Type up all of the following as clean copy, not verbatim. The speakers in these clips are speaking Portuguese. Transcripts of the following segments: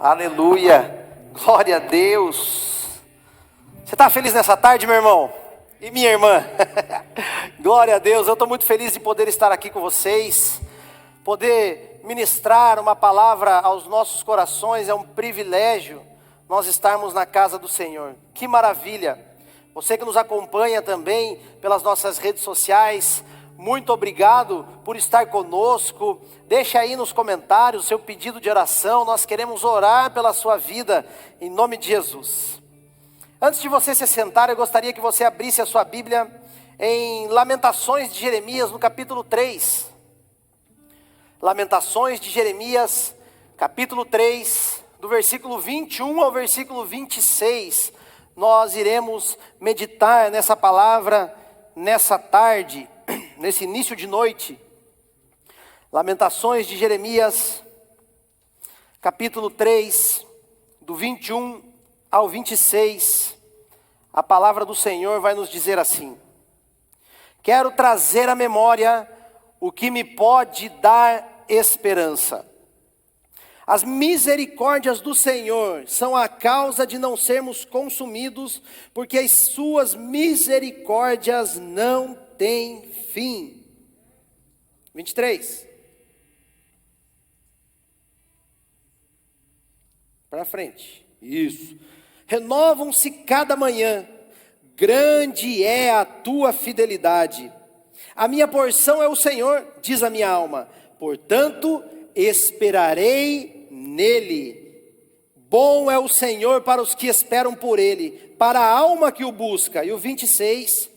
Aleluia, glória a Deus. Você está feliz nessa tarde, meu irmão? E minha irmã? Glória a Deus, eu estou muito feliz de poder estar aqui com vocês. Poder ministrar uma palavra aos nossos corações, é um privilégio nós estarmos na casa do Senhor. Que maravilha! Você que nos acompanha também pelas nossas redes sociais, muito obrigado por estar conosco. Deixa aí nos comentários o seu pedido de oração, nós queremos orar pela sua vida, em nome de Jesus. Antes de você se sentar, eu gostaria que você abrisse a sua Bíblia em Lamentações de Jeremias, no capítulo 3. Lamentações de Jeremias, capítulo 3, do versículo 21 ao versículo 26. Nós iremos meditar nessa palavra nessa tarde, nesse início de noite. Lamentações de Jeremias, capítulo 3, do 21 ao 26. A palavra do Senhor vai nos dizer assim: quero trazer à memória o que me pode dar esperança. As misericórdias do Senhor são a causa de não sermos consumidos, porque as suas misericórdias não têm fim. 23. Para frente. Isso. Renovam-se cada manhã, grande é a tua fidelidade. A minha porção é o Senhor, diz a minha alma, portanto esperarei nele. Bom é o Senhor para os que esperam por ele, para a alma que o busca. E o 26,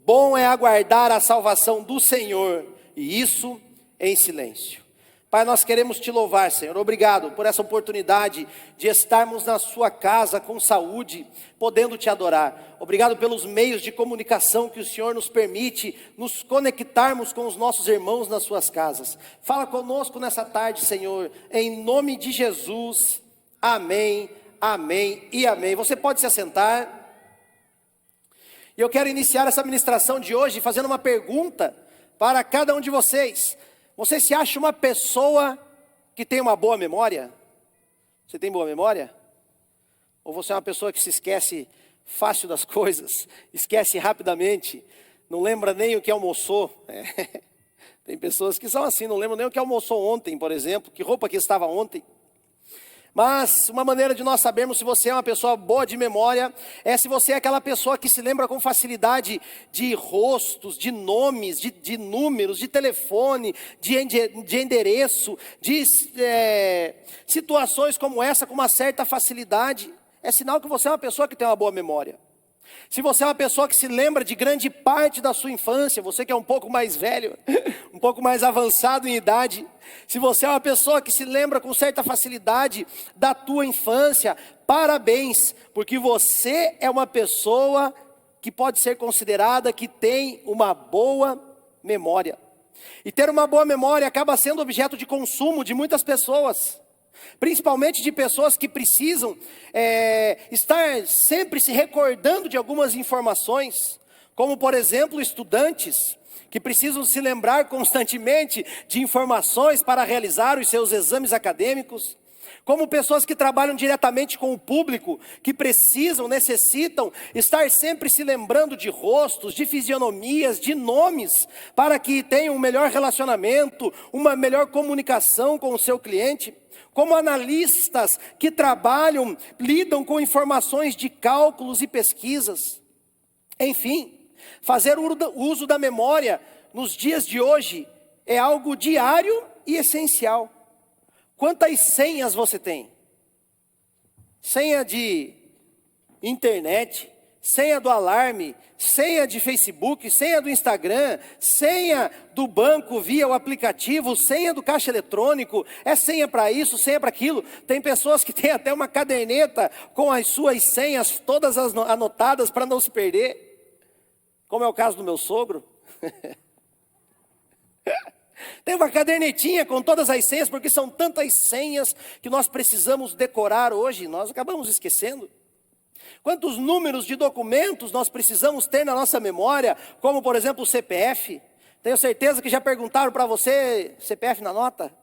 bom é aguardar a salvação do Senhor, e isso em silêncio. Pai, nós queremos te louvar, Senhor. Obrigado por essa oportunidade de estarmos na sua casa com saúde, podendo te adorar. Obrigado pelos meios de comunicação que o Senhor nos permite nos conectarmos com os nossos irmãos nas suas casas. Fala conosco nessa tarde, Senhor, em nome de Jesus. Amém, amém e amém. Você pode se assentar. E eu quero iniciar essa ministração de hoje fazendo uma pergunta para cada um de vocês. Você se acha uma pessoa que tem uma boa memória? Você tem boa memória? Ou você é uma pessoa que se esquece fácil das coisas, esquece rapidamente, não lembra nem o que almoçou? Tem pessoas que são assim, não lembram nem o que almoçou ontem, por exemplo, que roupa que estava ontem. Mas uma maneira de nós sabermos se você é uma pessoa boa de memória é se você é aquela pessoa que se lembra com facilidade de rostos, de nomes, de números, de telefone, de endereço, de situações como essa com uma certa facilidade. É sinal que você é uma pessoa que tem uma boa memória. Se você é uma pessoa que se lembra de grande parte da sua infância, você que é um pouco mais velho, um pouco mais avançado em idade, se você é uma pessoa que se lembra com certa facilidade da tua infância, parabéns, porque você é uma pessoa que pode ser considerada que tem uma boa memória. E ter uma boa memória acaba sendo objeto de consumo de muitas pessoas. Principalmente de pessoas que precisam estar sempre se recordando de algumas informações, como por exemplo estudantes que precisam se lembrar constantemente de informações para realizar os seus exames acadêmicos, como pessoas que trabalham diretamente com o público, que necessitam estar sempre se lembrando de rostos, de fisionomias, de nomes, para que tenham um melhor relacionamento, uma melhor comunicação com o seu cliente. Como analistas que lidam com informações de cálculos e pesquisas. Enfim, fazer uso da memória nos dias de hoje é algo diário e essencial. Quantas senhas você tem? Senha de internet, senha do alarme, senha de Facebook, senha do Instagram, senha do banco via o aplicativo, senha do caixa eletrônico, é senha para isso, senha para aquilo. Tem pessoas que têm até uma caderneta com as suas senhas todas anotadas para não se perder, como é o caso do meu sogro. Tem uma cadernetinha com todas as senhas, porque são tantas senhas que nós precisamos decorar hoje, nós acabamos esquecendo. Quantos números de documentos nós precisamos ter na nossa memória, como por exemplo o CPF. Tenho certeza que já perguntaram para você, CPF na nota?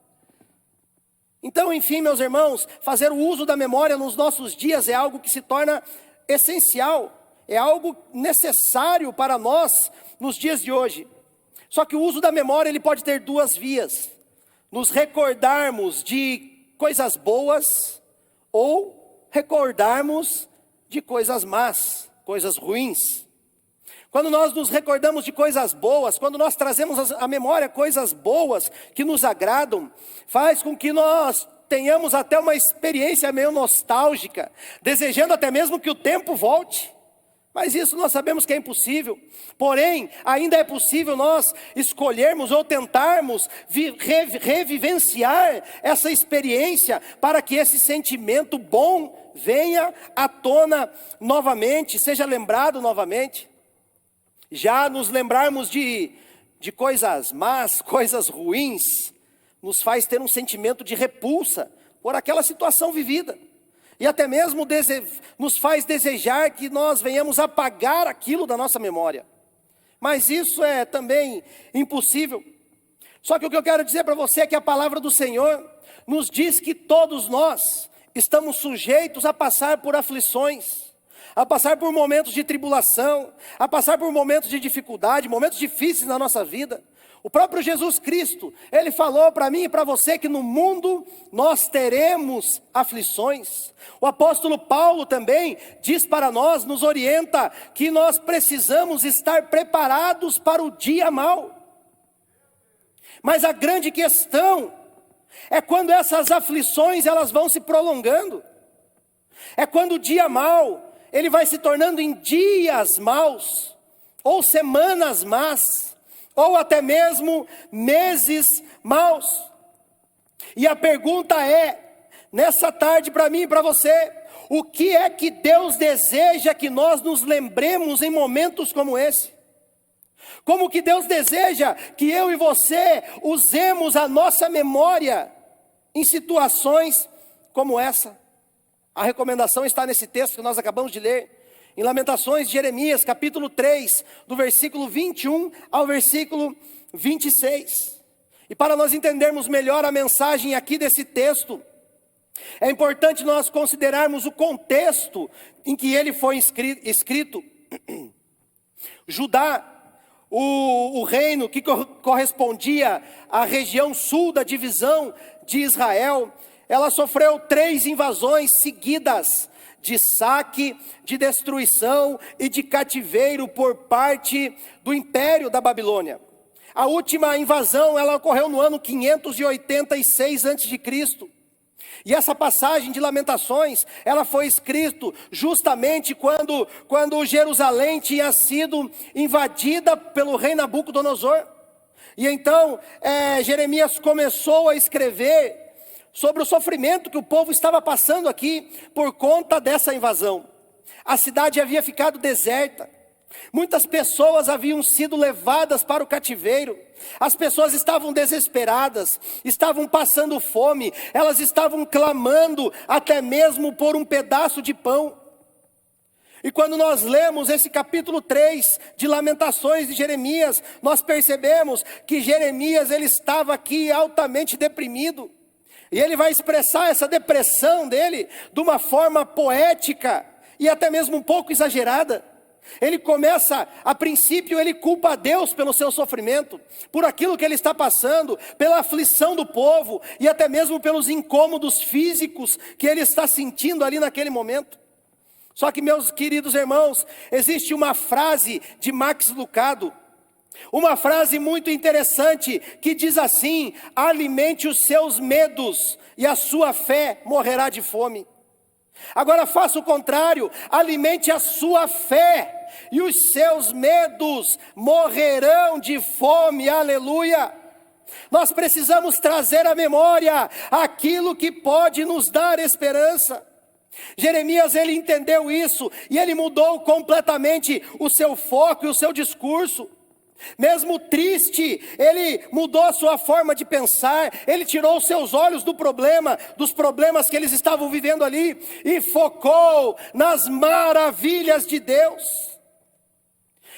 Então, enfim, meus irmãos, fazer o uso da memória nos nossos dias é algo que se torna essencial, é algo necessário para nós nos dias de hoje. Só que o uso da memória ele pode ter duas vias: nos recordarmos de coisas boas ou recordarmos de coisas más, coisas ruins. Quando nós nos recordamos de coisas boas, quando nós trazemos à memória coisas boas que nos agradam, faz com que nós tenhamos até uma experiência meio nostálgica, desejando até mesmo que o tempo volte. Mas isso nós sabemos que é impossível. Porém, ainda é possível nós escolhermos ou tentarmos revivenciar essa experiência para que esse sentimento bom venha à tona novamente, seja lembrado novamente. Já nos lembrarmos de coisas más, coisas ruins, nos faz ter um sentimento de repulsa por aquela situação vivida. E até mesmo nos faz desejar que nós venhamos apagar aquilo da nossa memória. Mas isso é também impossível. Só que o que eu quero dizer para você é que a palavra do Senhor nos diz que todos nós estamos sujeitos a passar por aflições, a passar por momentos de tribulação, a passar por momentos de dificuldade, momentos difíceis na nossa vida. O próprio Jesus Cristo, Ele falou para mim e para você que no mundo nós teremos aflições. O apóstolo Paulo também diz para nós, nos orienta, que nós precisamos estar preparados para o dia mau. Mas a grande questão é quando essas aflições elas vão se prolongando. É quando o dia mau ele vai se tornando em dias maus, ou semanas más, ou até mesmo meses maus. E a pergunta é, nessa tarde para mim e para você, o que é que Deus deseja que nós nos lembremos em momentos como esse? Como que Deus deseja que eu e você usemos a nossa memória em situações como essa? A recomendação está nesse texto que nós acabamos de ler, em Lamentações de Jeremias, capítulo 3, do versículo 21 ao versículo 26. E para nós entendermos melhor a mensagem aqui desse texto, é importante nós considerarmos o contexto em que ele foi escrito. Judá, o reino que correspondia à região sul da divisão de Israel, ela sofreu 3 invasões seguidas de saque, de destruição e de cativeiro por parte do Império da Babilônia. A última invasão ela ocorreu no ano 586 a.C. E essa passagem de Lamentações, ela foi escrita justamente quando Jerusalém tinha sido invadida pelo rei Nabucodonosor. E então Jeremias começou a escrever sobre o sofrimento que o povo estava passando aqui por conta dessa invasão. A cidade havia ficado deserta. Muitas pessoas haviam sido levadas para o cativeiro. As pessoas estavam desesperadas, estavam passando fome, elas estavam clamando até mesmo por um pedaço de pão. E quando nós lemos esse capítulo 3 de Lamentações de Jeremias, nós percebemos que Jeremias ele estava aqui altamente deprimido. E ele vai expressar essa depressão dele de uma forma poética e até mesmo um pouco exagerada. Ele começa, a princípio, ele culpa a Deus pelo seu sofrimento, por aquilo que ele está passando, pela aflição do povo e até mesmo pelos incômodos físicos que ele está sentindo ali naquele momento. Só que, meus queridos irmãos, existe uma frase de Max Lucado, uma frase muito interessante que diz assim: alimente os seus medos e a sua fé morrerá de fome. Agora faça o contrário, alimente a sua fé e os seus medos morrerão de fome, aleluia. Nós precisamos trazer à memória aquilo que pode nos dar esperança. Jeremias ele entendeu isso e ele mudou completamente o seu foco e o seu discurso. Mesmo triste, ele mudou a sua forma de pensar, ele tirou os seus olhos dos problemas que eles estavam vivendo ali, e focou nas maravilhas de Deus.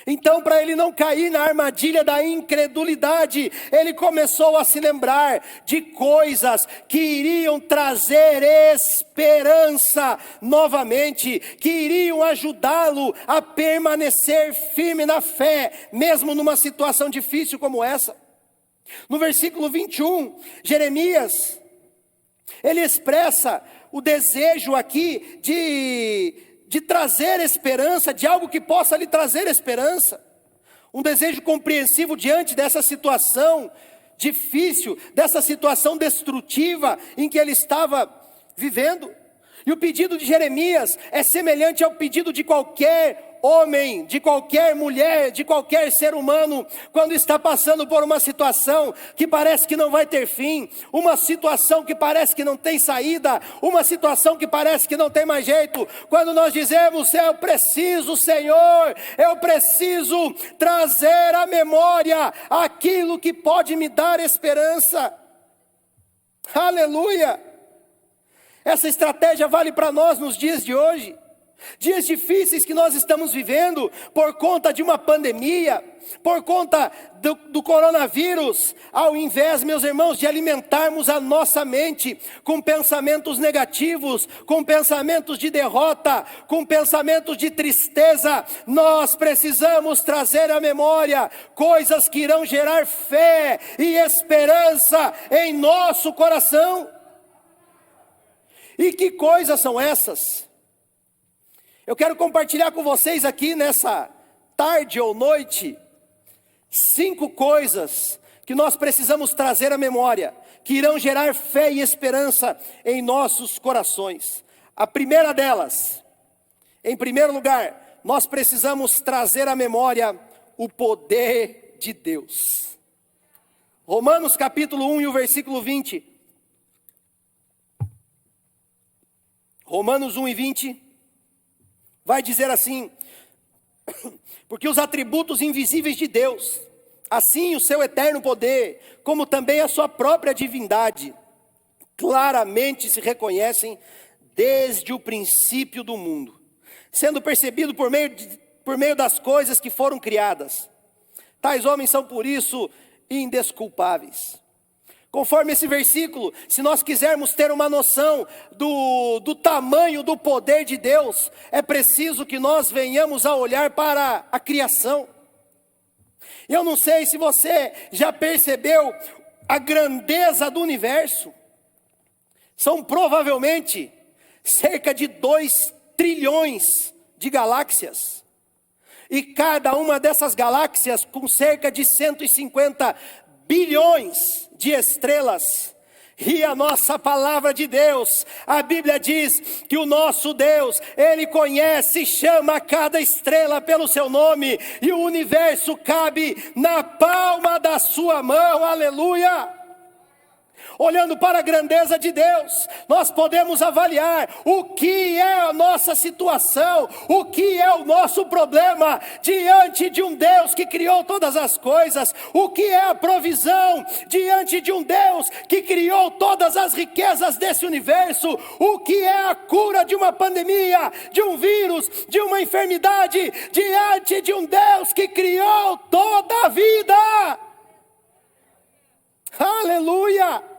Então, para ele não cair na armadilha da incredulidade, ele começou a se lembrar de coisas que iriam trazer esperança novamente, que iriam ajudá-lo a permanecer firme na fé, mesmo numa situação difícil como essa. No versículo 21, Jeremias, ele expressa o desejo aqui de trazer esperança, de algo que possa lhe trazer esperança. Um desejo compreensivo diante dessa situação difícil, dessa situação destrutiva em que ele estava vivendo. E o pedido de Jeremias é semelhante ao pedido de qualquer homem, de qualquer mulher, de qualquer ser humano, quando está passando por uma situação que parece que não vai ter fim, uma situação que parece que não tem saída, uma situação que parece que não tem mais jeito. Quando nós dizemos: eu preciso, Senhor, eu preciso trazer à memória aquilo que pode me dar esperança. Aleluia! Essa estratégia vale para nós nos dias de hoje. Dias difíceis que nós estamos vivendo por conta de uma pandemia, por conta do coronavírus. Ao invés, meus irmãos, de alimentarmos a nossa mente com pensamentos negativos, com pensamentos de derrota, com pensamentos de tristeza, nós precisamos trazer à memória coisas que irão gerar fé e esperança em nosso coração. E que coisas são essas? Eu quero compartilhar com vocês aqui nessa tarde ou noite 5 coisas que nós precisamos trazer à memória, que irão gerar fé e esperança em nossos corações. A primeira delas, em primeiro lugar, nós precisamos trazer à memória o poder de Deus. Romanos capítulo 1 e o versículo 20. Romanos 1 e 20. Vai dizer assim: porque os atributos invisíveis de Deus, assim o seu eterno poder, como também a sua própria divindade, claramente se reconhecem desde o princípio do mundo, sendo percebido por meio das coisas que foram criadas. Tais homens são por isso indesculpáveis. Conforme esse versículo, se nós quisermos ter uma noção do tamanho do poder de Deus, é preciso que nós venhamos a olhar para a criação. Eu não sei se você já percebeu a grandeza do universo. São provavelmente cerca de 2 trilhões de galáxias. E cada uma dessas galáxias com cerca de 150 bilhões de estrelas. E a nossa palavra de Deus, a Bíblia diz que o nosso Deus, Ele conhece e chama cada estrela pelo seu nome, e o universo cabe na palma da sua mão. Aleluia! Olhando para a grandeza de Deus, nós podemos avaliar o que é a nossa situação, o que é o nosso problema diante de um Deus que criou todas as coisas, o que é a provisão diante de um Deus que criou todas as riquezas desse universo, o que é a cura de uma pandemia, de um vírus, de uma enfermidade, diante de um Deus que criou toda a vida. Aleluia!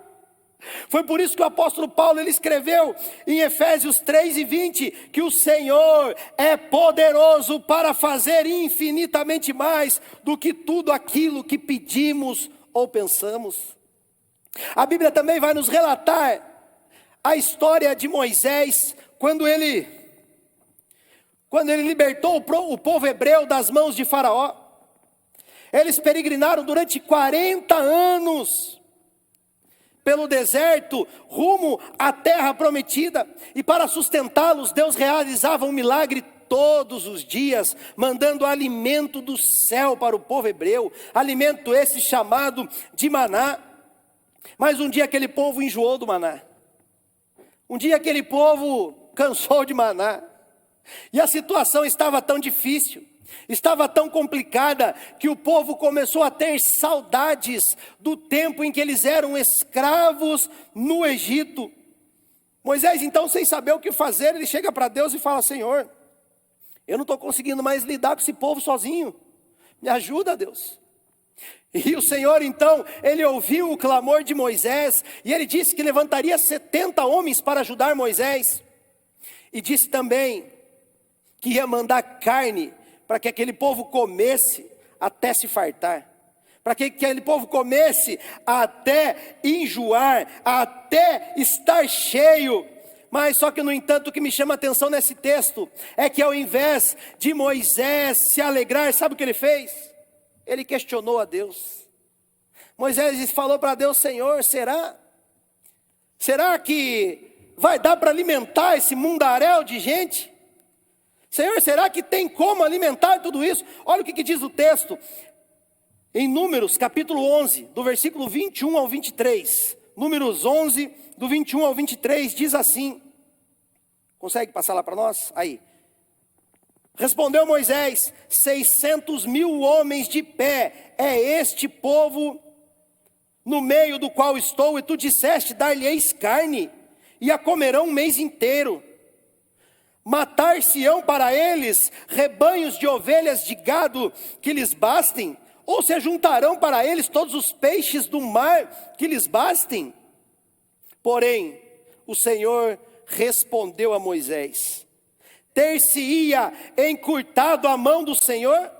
Foi por isso que o apóstolo Paulo ele escreveu em Efésios 3:20 que o Senhor é poderoso para fazer infinitamente mais do que tudo aquilo que pedimos ou pensamos. A Bíblia também vai nos relatar a história de Moisés, quando ele libertou o povo hebreu das mãos de Faraó. Eles peregrinaram durante 40 anos pelo deserto, rumo à terra prometida, e para sustentá-los, Deus realizava um milagre todos os dias, mandando alimento do céu para o povo hebreu, alimento esse chamado de maná. Mas um dia aquele povo enjoou do maná, um dia aquele povo cansou de maná, e a situação estava tão difícil, estava tão complicada, que o povo começou a ter saudades do tempo em que eles eram escravos no Egito. Moisés, então, sem saber o que fazer, ele chega para Deus e fala: Senhor, eu não estou conseguindo mais lidar com esse povo sozinho. Me ajuda, Deus. E o Senhor então, ele ouviu o clamor de Moisés, e ele disse que levantaria 70 homens para ajudar Moisés. E disse também que ia mandar carne para que aquele povo comesse até se fartar. Para que aquele povo comesse até enjoar, até estar cheio. Mas só que, no entanto, o que me chama a atenção nesse texto é que, ao invés de Moisés se alegrar, sabe o que ele fez? Ele questionou a Deus. Moisés falou para Deus: Senhor, será que vai dar para alimentar esse mundaréu de gente? Senhor, será que tem como alimentar tudo isso? Olha o que diz o texto. Em Números, capítulo 11, do versículo 21 ao 23. Números 11, do 21 ao 23, diz assim. Consegue passar lá para nós? Aí. Respondeu Moisés: 600.000 homens de pé é este povo no meio do qual estou, e tu disseste: dar-lhe-eis carne, e a comerão um mês inteiro. Matar-se-ão para eles rebanhos de ovelhas de gado que lhes bastem? Ou se juntarão para eles todos os peixes do mar que lhes bastem? Porém, o Senhor respondeu a Moisés: ter-se-ia encurtado a mão do Senhor?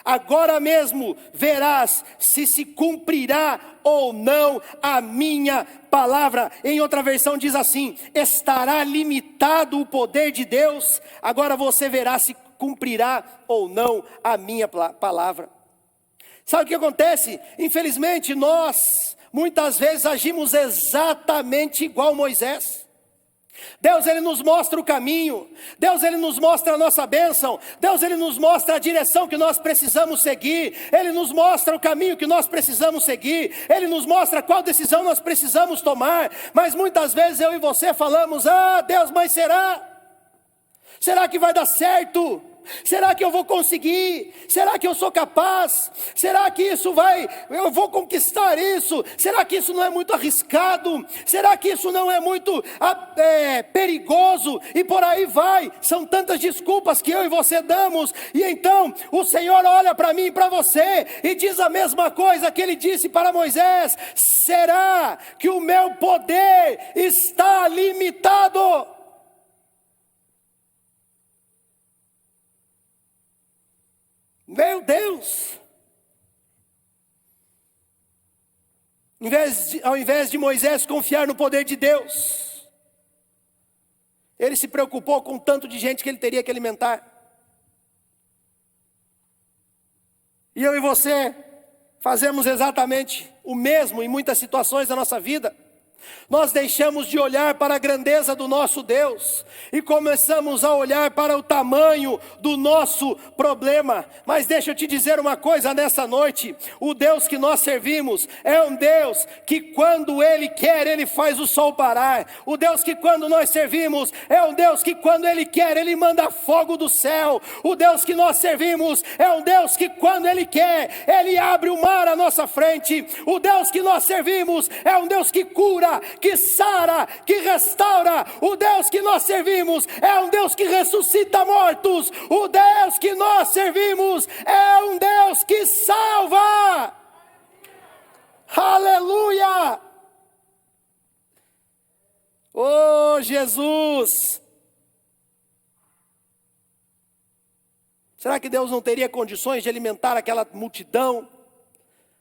Agora mesmo verás se cumprirá ou não a minha palavra. Em outra versão diz assim: estará limitado o poder de Deus? Agora você verá se cumprirá ou não a minha palavra. Sabe o que acontece? Infelizmente nós muitas vezes agimos exatamente igual Moisés. Deus, ele nos mostra o caminho. Deus, ele nos mostra a nossa bênção. Deus, ele nos mostra a direção que nós precisamos seguir. Ele nos mostra o caminho que nós precisamos seguir. Ele nos mostra qual decisão nós precisamos tomar. Mas muitas vezes eu e você falamos: ah, Deus, mas será? Será que vai dar certo? Será que eu vou conseguir? Será que eu sou capaz? Será que eu vou conquistar isso? Será que isso não é muito arriscado? Será que isso não é muito perigoso? E por aí vai. São tantas desculpas que eu e você damos. E então o Senhor olha para mim e para você e diz a mesma coisa que ele disse para Moisés: será que o meu poder está limitado? Meu Deus! Ao invés de Moisés confiar no poder de Deus, ele se preocupou com o tanto de gente que ele teria que alimentar. E eu e você fazemos exatamente o mesmo em muitas situações da nossa vida. Nós deixamos de olhar para a grandeza do nosso Deus e começamos a olhar para o tamanho do nosso problema. Mas deixa eu te dizer uma coisa nessa noite: o Deus que nós servimos é um Deus que, quando Ele quer, Ele faz o sol parar. O Deus que, quando nós servimos, é um Deus que, quando Ele quer, Ele manda fogo do céu. O Deus que nós servimos é um Deus que, quando Ele quer, Ele abre o mar à nossa frente. O Deus que nós servimos é um Deus que cura, que sara, que restaura. O Deus que nós servimos é um Deus que ressuscita mortos. O Deus que nós servimos é um Deus que salva. Aleluia! Oh, Jesus! Será que Deus não teria condições de alimentar aquela multidão,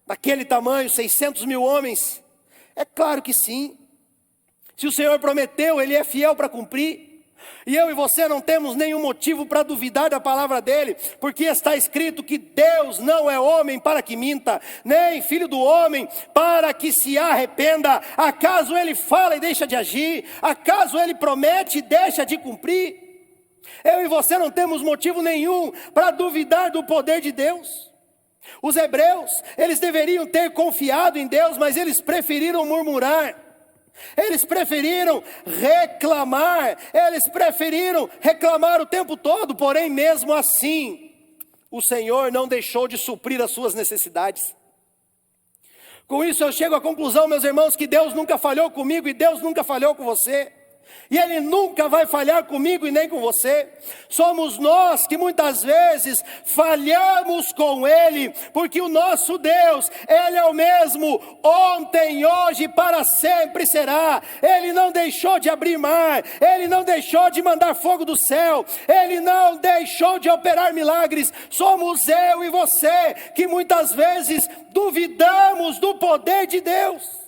daquele tamanho, 600.000 homens? É claro que sim. Se o Senhor prometeu, Ele é fiel para cumprir. E eu e você não temos nenhum motivo para duvidar da palavra dEle, porque está escrito que Deus não é homem para que minta, nem filho do homem para que se arrependa. Acaso Ele fala e deixa de agir? Acaso Ele promete e deixa de cumprir? Eu e você não temos motivo nenhum para duvidar do poder de Deus. Os hebreus, eles deveriam ter confiado em Deus, mas eles preferiram murmurar. Eles preferiram reclamar. Eles preferiram reclamar o tempo todo. Porém, mesmo assim, o Senhor não deixou de suprir as suas necessidades. Com isso eu chego à conclusão, meus irmãos, que Deus nunca falhou comigo e Deus nunca falhou com você. E Ele nunca vai falhar comigo e nem com você. Somos nós que muitas vezes falhamos com Ele, porque o nosso Deus, Ele é o mesmo, ontem, hoje e para sempre será. Ele não deixou de abrir mar, Ele não deixou de mandar fogo do céu, Ele não deixou de operar milagres. Somos eu e você que muitas vezes duvidamos do poder de Deus.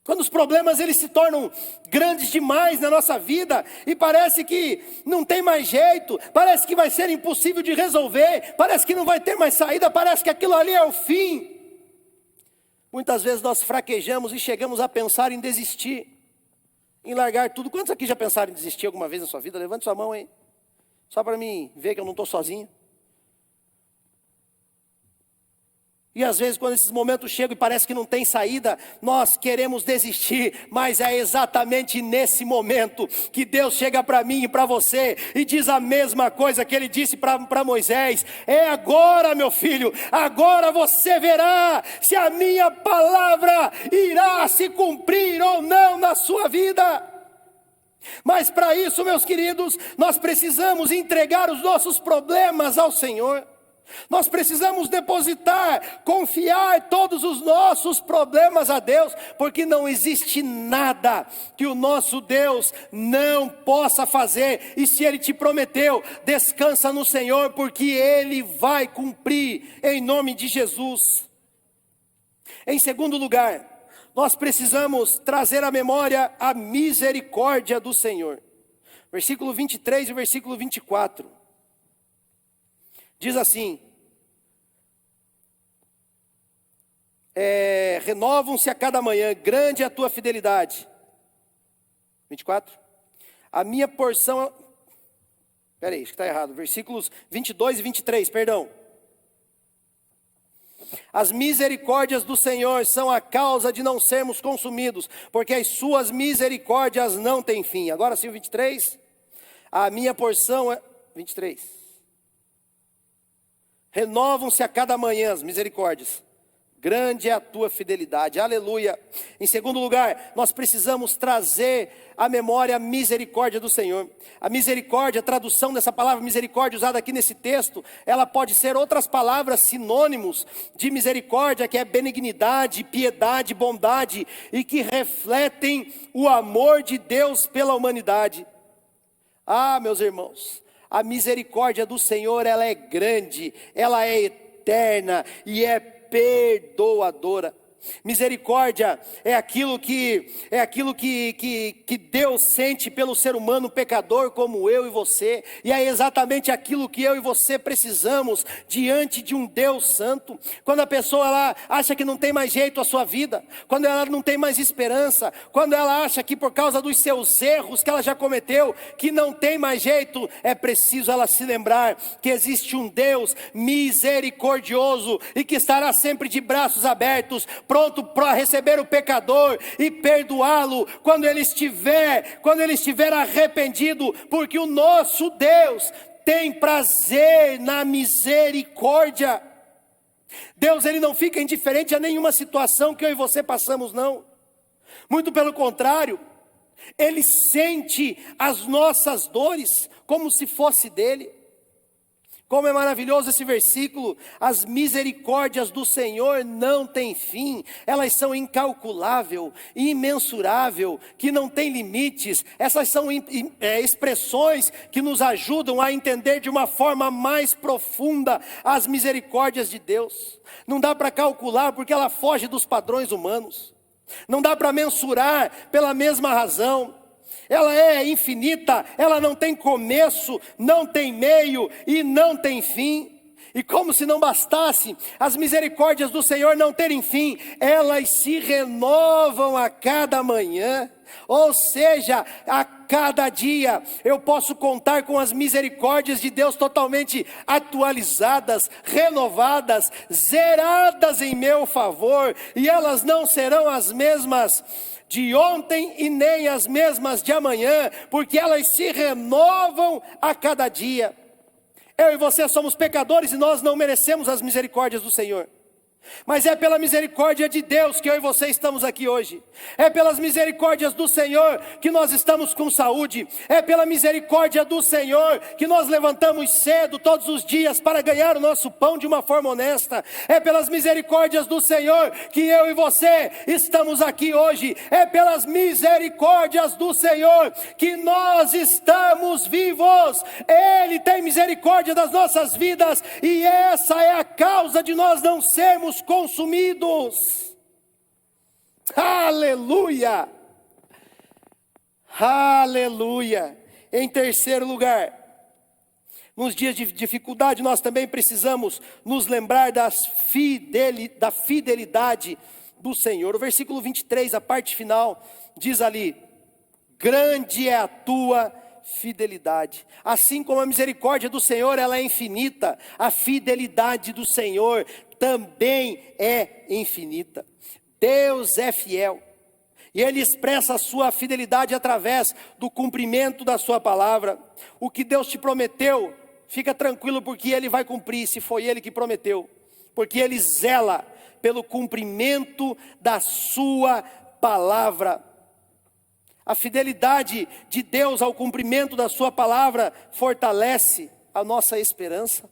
Quando os problemas eles se tornam grandes demais na nossa vida e parece que não tem mais jeito, parece que vai ser impossível de resolver, parece que não vai ter mais saída, parece que aquilo ali é o fim. Muitas vezes nós fraquejamos e chegamos a pensar em desistir, em largar tudo. Quantos aqui já pensaram em desistir alguma vez na sua vida? Levante sua mão aí, só para mim ver que eu não estou sozinho. E às vezes quando esses momentos chegam e parece que não tem saída, nós queremos desistir, mas é exatamente nesse momento que Deus chega para mim e para você e diz a mesma coisa que Ele disse para Moisés: é agora, meu filho, agora você verá se a minha palavra irá se cumprir ou não na sua vida. Mas para isso, meus queridos, nós precisamos entregar os nossos problemas ao Senhor. Nós precisamos depositar, confiar todos os nossos problemas a Deus, porque não existe nada que o nosso Deus não possa fazer. E se Ele te prometeu, descansa no Senhor, porque Ele vai cumprir em nome de Jesus. Em segundo lugar, nós precisamos trazer à memória a misericórdia do Senhor. Versículo 23 e versículo 24. Diz assim: renovam-se a cada manhã, grande é a tua fidelidade. 24. A minha porção... Espera aí, acho que está errado. Versículos 22 e 23, perdão. As misericórdias do Senhor são a causa de não sermos consumidos, porque as suas misericórdias não têm fim. Agora sim o 23. A minha porção é... 23. Renovam-se a cada manhã as misericórdias. Grande é a tua fidelidade, aleluia. Em segundo lugar, nós precisamos trazer à memória a misericórdia do Senhor. A misericórdia, a tradução dessa palavra misericórdia usada aqui nesse texto, ela pode ser outras palavras sinônimos de misericórdia, que é benignidade, piedade, bondade, e que refletem o amor de Deus pela humanidade. Ah, meus irmãos, a misericórdia do Senhor, ela é grande, ela é eterna e é perdoadora. Misericórdia é aquilo que Deus sente pelo ser humano pecador como eu e você, e é exatamente aquilo que eu e você precisamos diante de um Deus santo. Quando a pessoa ela acha que não tem mais jeito a sua vida, quando ela não tem mais esperança, quando ela acha que por causa dos seus erros que ela já cometeu, que não tem mais jeito, é preciso ela se lembrar que existe um Deus misericordioso e que estará sempre de braços abertos, pronto para receber o pecador e perdoá-lo quando ele estiver arrependido, porque o nosso Deus tem prazer na misericórdia. Deus, ele não fica indiferente a nenhuma situação que eu e você passamos, não. Muito pelo contrário, Ele sente as nossas dores como se fosse dele. Como é maravilhoso esse versículo: as misericórdias do Senhor não têm fim, elas são incalculável, imensurável, que não tem limites. Essas são expressões que nos ajudam a entender de uma forma mais profunda as misericórdias de Deus. Não dá para calcular porque ela foge dos padrões humanos, não dá para mensurar pela mesma razão. Ela é infinita, ela não tem começo, não tem meio e não tem fim. E como se não bastasse as misericórdias do Senhor não terem fim, elas se renovam a cada manhã. Ou seja, a cada dia eu posso contar com as misericórdias de Deus totalmente atualizadas, renovadas, zeradas em meu favor. E elas não serão as mesmas de ontem e nem as mesmas de amanhã, porque elas se renovam a cada dia. Eu e você somos pecadores e nós não merecemos as misericórdias do Senhor. Mas é pela misericórdia de Deus que eu e você estamos aqui hoje. É pelas misericórdias do Senhor que nós estamos com saúde. É pela misericórdia do Senhor que nós levantamos cedo todos os dias para ganhar o nosso pão de uma forma honesta. É pelas misericórdias do Senhor que eu e você estamos aqui hoje. É pelas misericórdias do Senhor que nós estamos vivos. Ele tem misericórdia das nossas vidas e essa é a causa de nós não sermos consumidos. Aleluia, aleluia. Em terceiro lugar, nos dias de dificuldade nós também precisamos nos lembrar da fidelidade do Senhor. O versículo 23, a parte final, diz ali: grande é a tua fidelidade. Assim como a misericórdia do Senhor ela é infinita, a fidelidade do Senhor também é infinita. Deus é fiel e Ele expressa a sua fidelidade através do cumprimento da sua palavra. O que Deus te prometeu, fica tranquilo, porque Ele vai cumprir, se foi Ele que prometeu, porque Ele zela pelo cumprimento da sua palavra. A fidelidade de Deus ao cumprimento da sua palavra fortalece a nossa esperança.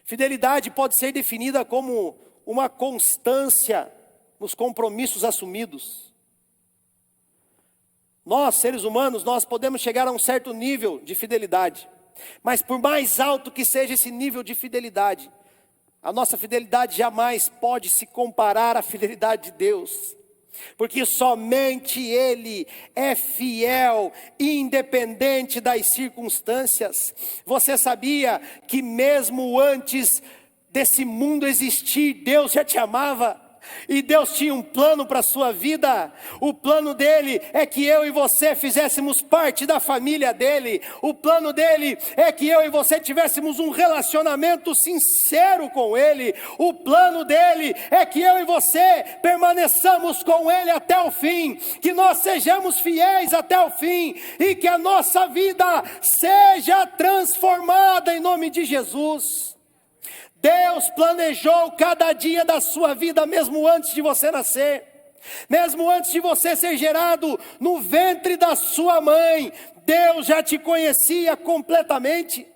Fidelidade pode ser definida como uma constância nos compromissos assumidos. Nós, seres humanos, nós podemos chegar a um certo nível de fidelidade, mas por mais alto que seja esse nível de fidelidade, a nossa fidelidade jamais pode se comparar à fidelidade de Deus. Porque somente Ele é fiel, independente das circunstâncias. Você sabia que mesmo antes desse mundo existir, Deus já te amava? E Deus tinha um plano para a sua vida. O plano dele é que eu e você fizéssemos parte da família dele. O plano dele é que eu e você tivéssemos um relacionamento sincero com ele. O plano dele é que eu e você permaneçamos com ele até o fim, que nós sejamos fiéis até o fim e que a nossa vida seja transformada em nome de Jesus. Deus planejou cada dia da sua vida, mesmo antes de você nascer, mesmo antes de você ser gerado no ventre da sua mãe. Deus já te conhecia completamente.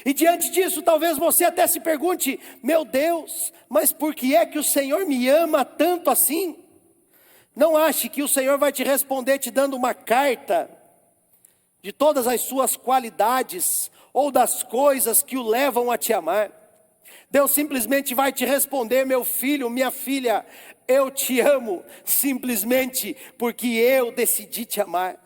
E diante disso, talvez você até se pergunte: meu Deus, mas por que é que o Senhor me ama tanto assim? Não ache que o Senhor vai te responder te dando uma carta de todas as suas qualidades ou das coisas que o levam a te amar. Deus simplesmente vai te responder: meu filho, minha filha, eu te amo simplesmente porque eu decidi te amar.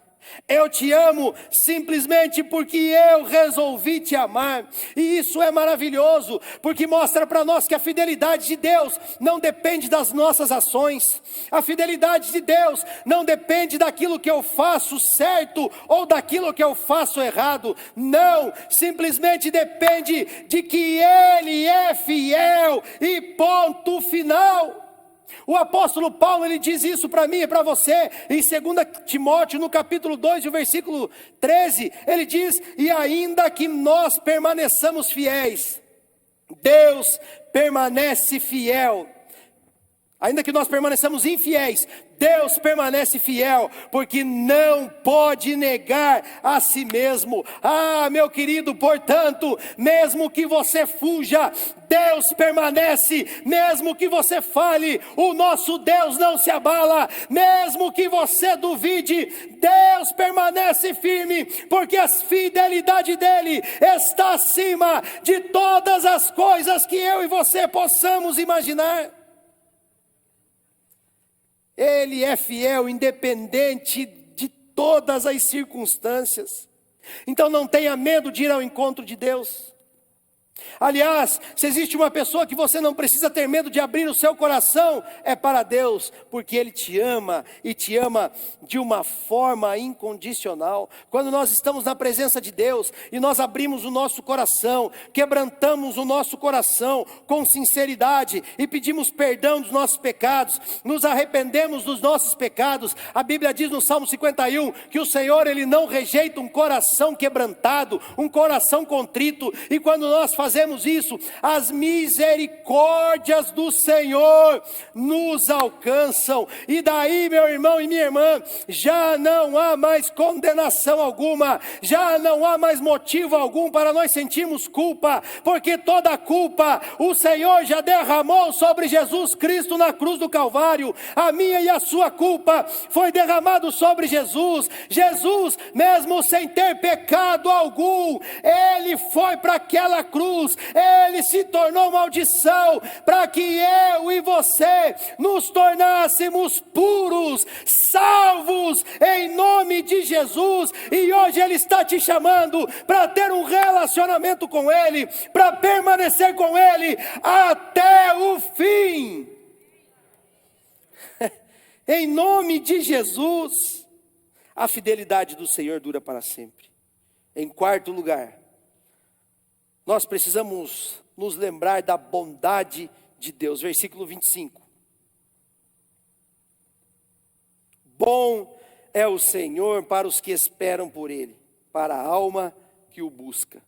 Eu te amo simplesmente porque eu resolvi te amar. E isso é maravilhoso, porque mostra para nós que a fidelidade de Deus não depende das nossas ações. A fidelidade de Deus não depende daquilo que eu faço certo ou daquilo que eu faço errado. Não, simplesmente depende de que Ele é fiel e ponto final. O apóstolo Paulo, ele diz isso para mim e para você, em 2 Timóteo, no capítulo 2, o versículo 13, ele diz: e ainda que nós permaneçamos fiéis, Deus permanece fiel. Ainda que nós permaneçamos infiéis, Deus permanece fiel, porque não pode negar a si mesmo. Ah, meu querido, portanto, mesmo que você fuja, Deus permanece. Mesmo que você fale, o nosso Deus não se abala. Mesmo que você duvide, Deus permanece firme, porque a fidelidade dele está acima de todas as coisas que eu e você possamos imaginar. Ele é fiel, independente de todas as circunstâncias. Então não tenha medo de ir ao encontro de Deus. Aliás, se existe uma pessoa que você não precisa ter medo de abrir o seu coração, é para Deus, porque Ele te ama e te ama de uma forma incondicional. Quando nós estamos na presença de Deus e nós abrimos o nosso coração, quebrantamos o nosso coração com sinceridade e pedimos perdão dos nossos pecados, nos arrependemos dos nossos pecados, a Bíblia diz no Salmo 51 que o Senhor, Ele não rejeita um coração quebrantado, um coração contrito. E quando nós fazemos fazemos isso, as misericórdias do Senhor nos alcançam. E daí, meu irmão e minha irmã, já não há mais condenação alguma, já não há mais motivo algum para nós sentirmos culpa, porque toda a culpa o Senhor já derramou sobre Jesus Cristo na cruz do Calvário. A minha e a sua culpa foi derramado sobre Jesus. Jesus, mesmo sem ter pecado algum, Ele foi para aquela cruz, Ele se tornou maldição, para que eu e você nos tornássemos puros, salvos, em nome de Jesus. E hoje Ele está te chamando para ter um relacionamento com Ele, para permanecer com Ele até o fim. Em nome de Jesus, a fidelidade do Senhor dura para sempre. Em quarto lugar, nós precisamos nos lembrar da bondade de Deus. Versículo 25. Bom é o Senhor para os que esperam por Ele, para a alma que o busca.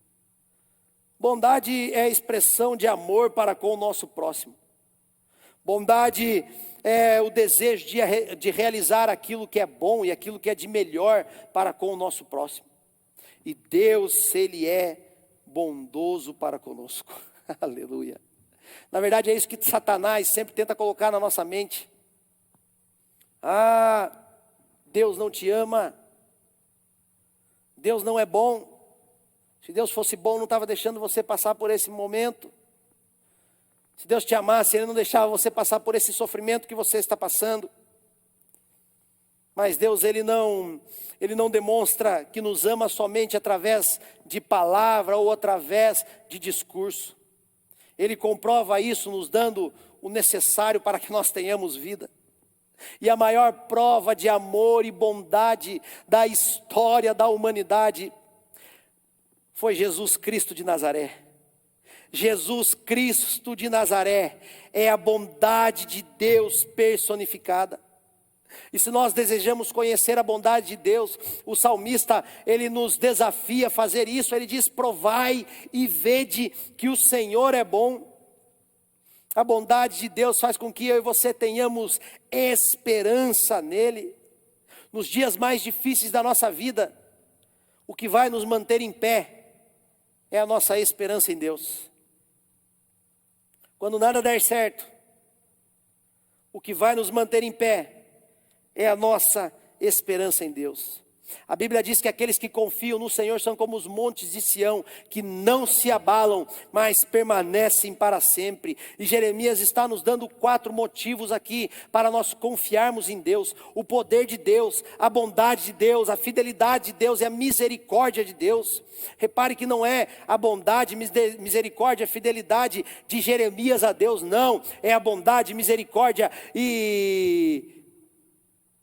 Bondade é a expressão de amor para com o nosso próximo. Bondade é o desejo de realizar aquilo que é bom e aquilo que é de melhor para com o nosso próximo. E Deus, Ele é bondoso para conosco. Aleluia. Na verdade é isso que Satanás sempre tenta colocar na nossa mente. Ah, Deus não te ama. Deus não é bom. Se Deus fosse bom, não estava deixando você passar por esse momento. Se Deus te amasse, Ele não deixava você passar por esse sofrimento que você está passando. Mas Deus, Ele não demonstra que nos ama somente através de palavra ou através de discurso. Ele comprova isso nos dando o necessário para que nós tenhamos vida. E a maior prova de amor e bondade da história da humanidade foi Jesus Cristo de Nazaré. Jesus Cristo de Nazaré é a bondade de Deus personificada. E se nós desejamos conhecer a bondade de Deus, o salmista, ele nos desafia a fazer isso. Ele diz: provai e vede que o Senhor é bom. A bondade de Deus faz com que eu e você tenhamos esperança nele. Nos dias mais difíceis da nossa vida, o que vai nos manter em pé é a nossa esperança em Deus. Quando nada der certo, o que vai nos manter em pé é a nossa esperança em Deus. A Bíblia diz que aqueles que confiam no Senhor são como os montes de Sião, que não se abalam, mas permanecem para sempre. E Jeremias está nos dando 4 motivos aqui para nós confiarmos em Deus: o poder de Deus, a bondade de Deus, a fidelidade de Deus e a misericórdia de Deus. Repare que não é a bondade, misericórdia, a fidelidade de Jeremias a Deus, não. É a bondade, misericórdia e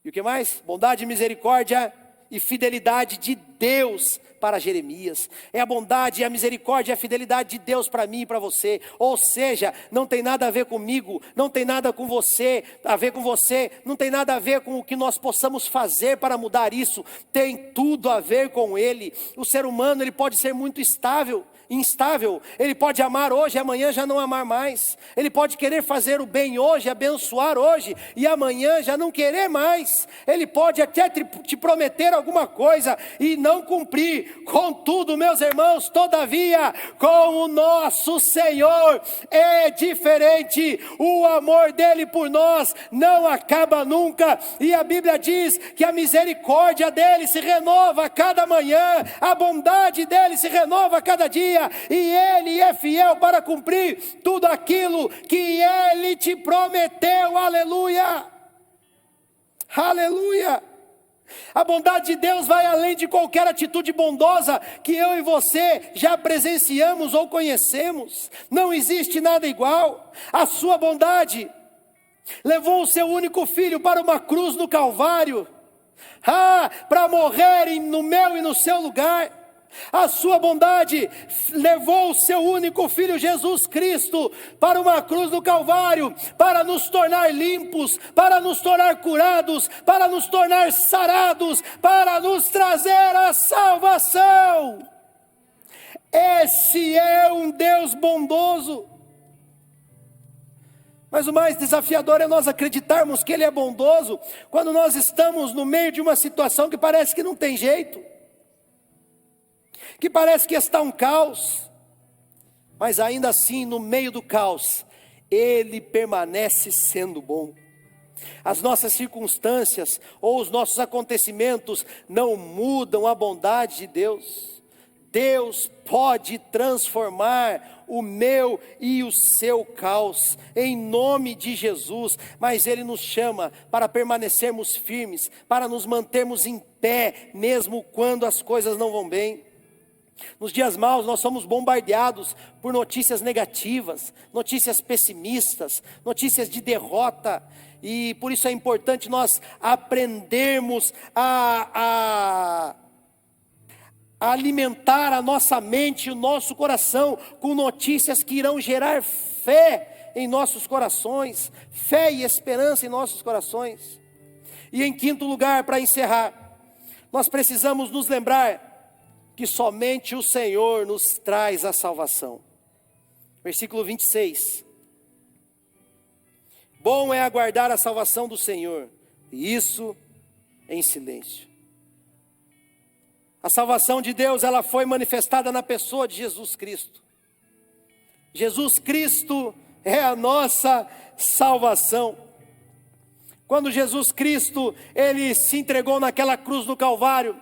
o que mais? Bondade, misericórdia e fidelidade de Deus para Jeremias. É a bondade, a misericórdia e a fidelidade de Deus para mim e para você. Ou seja, não tem nada a ver comigo, não tem nada com você, a ver com você, não tem nada a ver com o que nós possamos fazer para mudar isso. Tem tudo a ver com Ele. O ser humano, ele pode ser muito instável, ele pode amar hoje e amanhã já não amar mais. Ele pode querer fazer o bem hoje, abençoar hoje e amanhã já não querer mais. Ele pode até te prometer alguma coisa e não cumprir. Contudo, meus irmãos, todavia, com o nosso Senhor é diferente. O amor dele por nós não acaba nunca, e a Bíblia diz que a misericórdia dele se renova a cada manhã, a bondade dele se renova a cada dia, e Ele é fiel para cumprir tudo aquilo que Ele te prometeu. Aleluia, aleluia. A bondade de Deus vai além de qualquer atitude bondosa que eu e você já presenciamos ou conhecemos. Não existe nada igual. A sua bondade levou o seu único filho para uma cruz no Calvário, para morrer no meu e no seu lugar. A sua bondade levou o seu único filho Jesus Cristo para uma cruz do Calvário, para nos tornar limpos, para nos tornar curados, para nos tornar sarados, para nos trazer a salvação. Esse é um Deus bondoso. Mas o mais desafiador é nós acreditarmos que Ele é bondoso quando nós estamos no meio de uma situação que parece que não tem jeito, que parece que está um caos, mas ainda assim, no meio do caos, Ele permanece sendo bom. As nossas circunstâncias ou os nossos acontecimentos não mudam a bondade de Deus. Deus pode transformar o meu e o seu caos, em nome de Jesus, mas Ele nos chama para permanecermos firmes, para nos mantermos em pé, mesmo quando as coisas não vão bem. Nos dias maus nós somos bombardeados por notícias negativas, notícias pessimistas, notícias de derrota, e por isso é importante nós aprendermos a alimentar a nossa mente e o nosso coração com notícias que irão gerar fé em nossos corações, fé e esperança em nossos corações. E em quinto lugar, para encerrar, nós precisamos nos lembrar que somente o Senhor nos traz a salvação. Versículo 26. Bom é aguardar a salvação do Senhor, e isso em silêncio. A salvação de Deus, ela foi manifestada na pessoa de Jesus Cristo. Jesus Cristo é a nossa salvação. Quando Jesus Cristo, Ele se entregou naquela cruz do Calvário,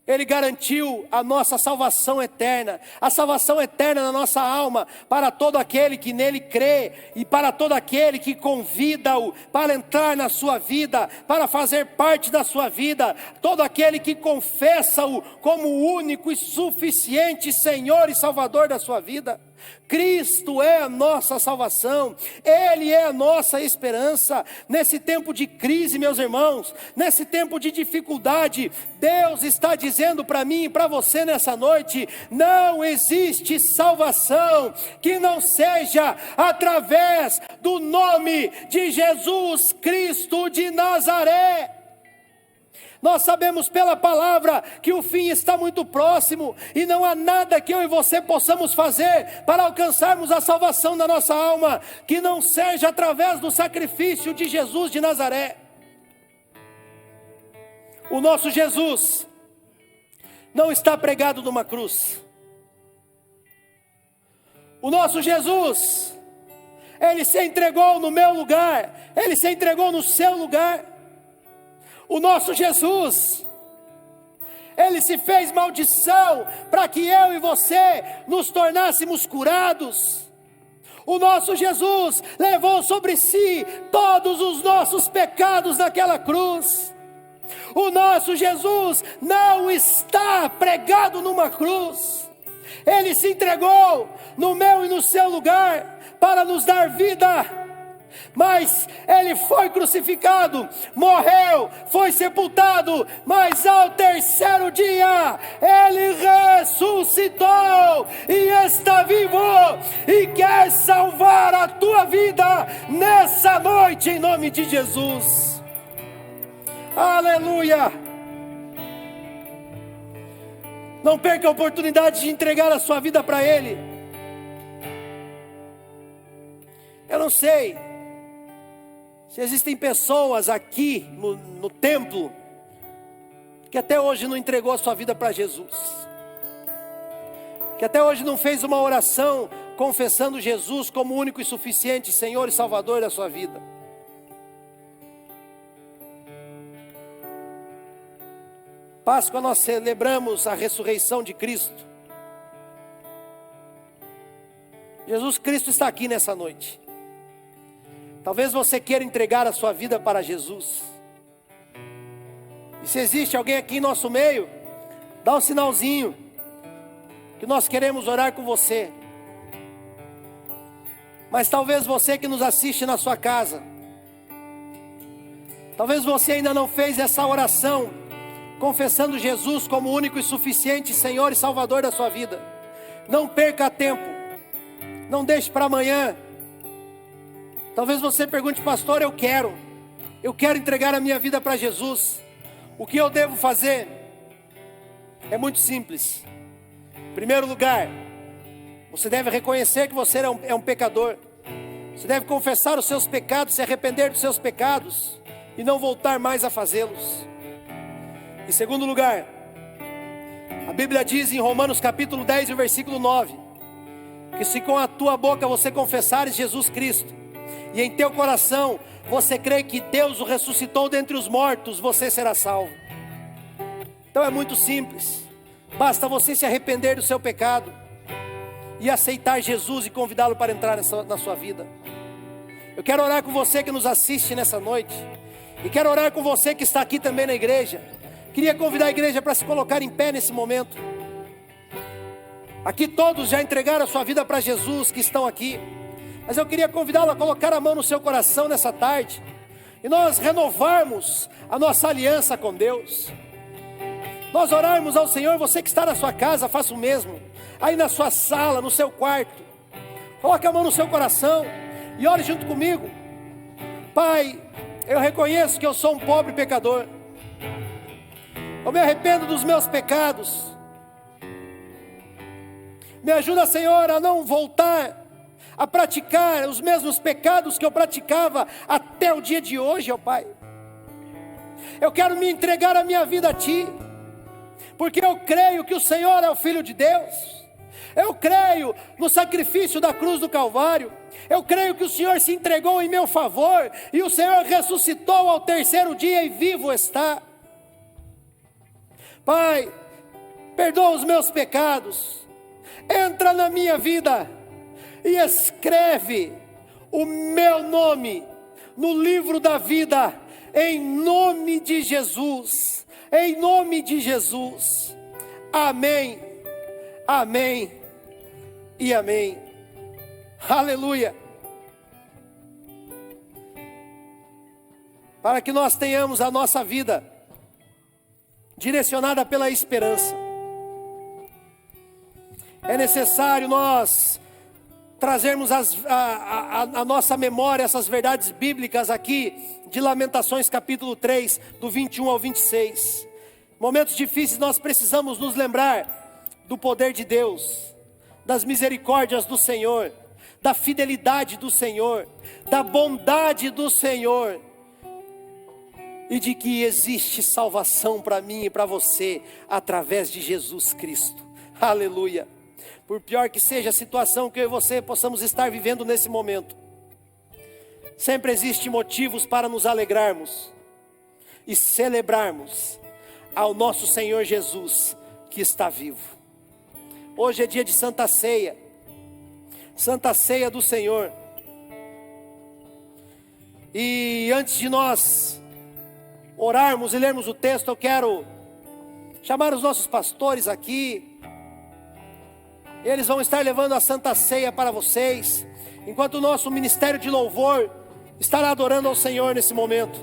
Ele garantiu a nossa salvação eterna, a salvação eterna na nossa alma, para todo aquele que nele crê, e para todo aquele que convida-o para entrar na sua vida, para fazer parte da sua vida, todo aquele que confessa-o como o único e suficiente Senhor e Salvador da sua vida. Cristo é a nossa salvação, Ele é a nossa esperança. Nesse tempo de crise, meus irmãos, nesse tempo de dificuldade, Deus está dizendo para mim e para você nessa noite: não existe salvação que não seja através do nome de Jesus Cristo de Nazaré. Nós sabemos pela palavra que o fim está muito próximo, e não há nada que eu e você possamos fazer para alcançarmos a salvação da nossa alma, que não seja através do sacrifício de Jesus de Nazaré. O nosso Jesus não está pregado numa cruz. O nosso Jesus, Ele se entregou no meu lugar, Ele se entregou no seu lugar. O nosso Jesus, Ele se fez maldição para que eu e você nos tornássemos curados. O nosso Jesus levou sobre si todos os nossos pecados naquela cruz. O nosso Jesus não está pregado numa cruz. Ele se entregou no meu e no seu lugar para nos dar vida. Mas Ele foi crucificado, morreu, foi sepultado, mas ao terceiro dia Ele ressuscitou e está vivo e quer salvar a tua vida nessa noite, em nome de Jesus. Aleluia! Não perca a oportunidade de entregar a sua vida para Ele. Eu não sei se existem pessoas aqui no templo que até hoje não entregou a sua vida para Jesus, que até hoje não fez uma oração confessando Jesus como único e suficiente Senhor e Salvador da sua vida. Páscoa, nós celebramos a ressurreição de Cristo. Jesus Cristo está aqui nessa noite. Talvez você queira entregar a sua vida para Jesus. E se existe alguém aqui em nosso meio, dá um sinalzinho, que nós queremos orar com você. Mas talvez você que nos assiste na sua casa, talvez você ainda não fez essa oração, confessando Jesus como único e suficiente Senhor e Salvador da sua vida. Não perca tempo, não deixe para amanhã. Talvez você pergunte: pastor, eu quero entregar a minha vida para Jesus. O que eu devo fazer? É muito simples. Em primeiro lugar, você deve reconhecer que você é um pecador. Você deve confessar os seus pecados, se arrepender dos seus pecados e não voltar mais a fazê-los. Em segundo lugar, a Bíblia diz em Romanos capítulo 10, o versículo 9, que se com a tua boca você confessares Jesus Cristo, e em teu coração você crê que Deus o ressuscitou dentre os mortos, você será salvo. Então é muito simples, basta você se arrepender do seu pecado e aceitar Jesus e convidá-lo para entrar na sua vida. Eu quero orar com você que nos assiste nessa noite, e quero orar com você que está aqui também na igreja. Queria convidar a igreja para se colocar em pé nesse momento. Aqui todos já entregaram a sua vida para Jesus que estão aqui, mas eu queria convidá-lo a colocar a mão no seu coração nessa tarde, e nós renovarmos a nossa aliança com Deus. Nós orarmos ao Senhor. Você que está na sua casa, faça o mesmo. Aí na sua sala, no seu quarto, coloque a mão no seu coração e ore junto comigo. Pai, eu reconheço que eu sou um pobre pecador. Eu me arrependo dos meus pecados. Me ajuda, Senhor, a não voltar a praticar os mesmos pecados que eu praticava até o dia de hoje, ó Pai. Eu quero me entregar a minha vida a Ti, porque eu creio que o Senhor é o Filho de Deus. Eu creio no sacrifício da cruz do Calvário. Eu creio que o Senhor se entregou em meu favor, e o Senhor ressuscitou ao terceiro dia e vivo está. Pai, perdoa os meus pecados, entra na minha vida e escreve o meu nome no livro da vida, em nome de Jesus, em nome de Jesus. Amém, amém e amém. Aleluia. Para que nós tenhamos a nossa vida direcionada pela esperança, é necessário nós trazermos a nossa memória essas verdades bíblicas aqui de Lamentações capítulo 3, do 21 ao 26. Momentos difíceis nós precisamos nos lembrar do poder de Deus, das misericórdias do Senhor, da fidelidade do Senhor, da bondade do Senhor, e de que existe salvação para mim e para você através de Jesus Cristo. Aleluia. Por pior que seja a situação que eu e você possamos estar vivendo nesse momento, sempre existe motivos para nos alegrarmos e celebrarmos ao nosso Senhor Jesus que está vivo. Hoje é dia de Santa Ceia, Santa Ceia do Senhor. E antes de nós orarmos e lermos o texto, eu quero chamar os nossos pastores aqui. Eles vão estar levando a Santa Ceia para vocês, enquanto o nosso ministério de louvor estará adorando ao Senhor nesse momento.